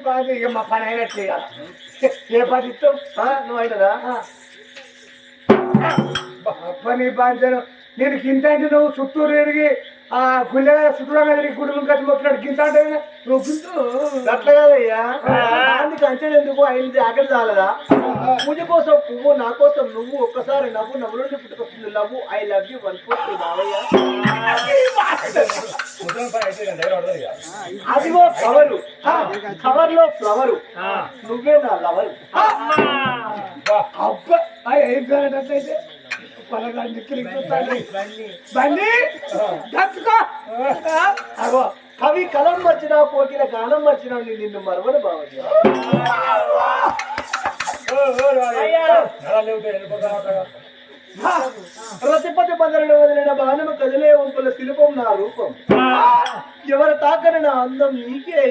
కాదు ఇక మా పని అయినట్లే ఏ పని ఇస్తావు నువ్వు అయినదా పని బాధ్యను నేను గింత అంటే నువ్వు చుట్టూరు తిరిగి ఆ గుళ్ళగా చుట్టూగా తిరిగి కుటుంబం కట్టి మొత్తం గింత అంటే నువ్వు గింతు అట్లా కాదయ్యా అందుకు అంచెలు ఎందుకు అయింది ఆకలి చాలదా పూజ కోసం పువ్వు నా కోసం నువ్వు ఒక్కసారి నవ్వు నవ్వులోండి పుట్టుకొస్తుంది నవ్వు ఐ లవ్ యూ 143 బావయ్య అదిగో ఫ్లవరు కవర్ లో ఫ్లవరు నువ్వే నా లవరు అబ్బా ఏం కానట్టయితే పొలగాన్ని బండి దచ్చుకో అగో కవి కలం వచ్చినా కోకిల గానం వచ్చినా నిన్ను మరవను బావయ్య రతిపతి బదలను వదిలిన బాణము కదిలే వంపుల శిల్పం నా రూపం ఎవరు తాకని నా అందం నీకే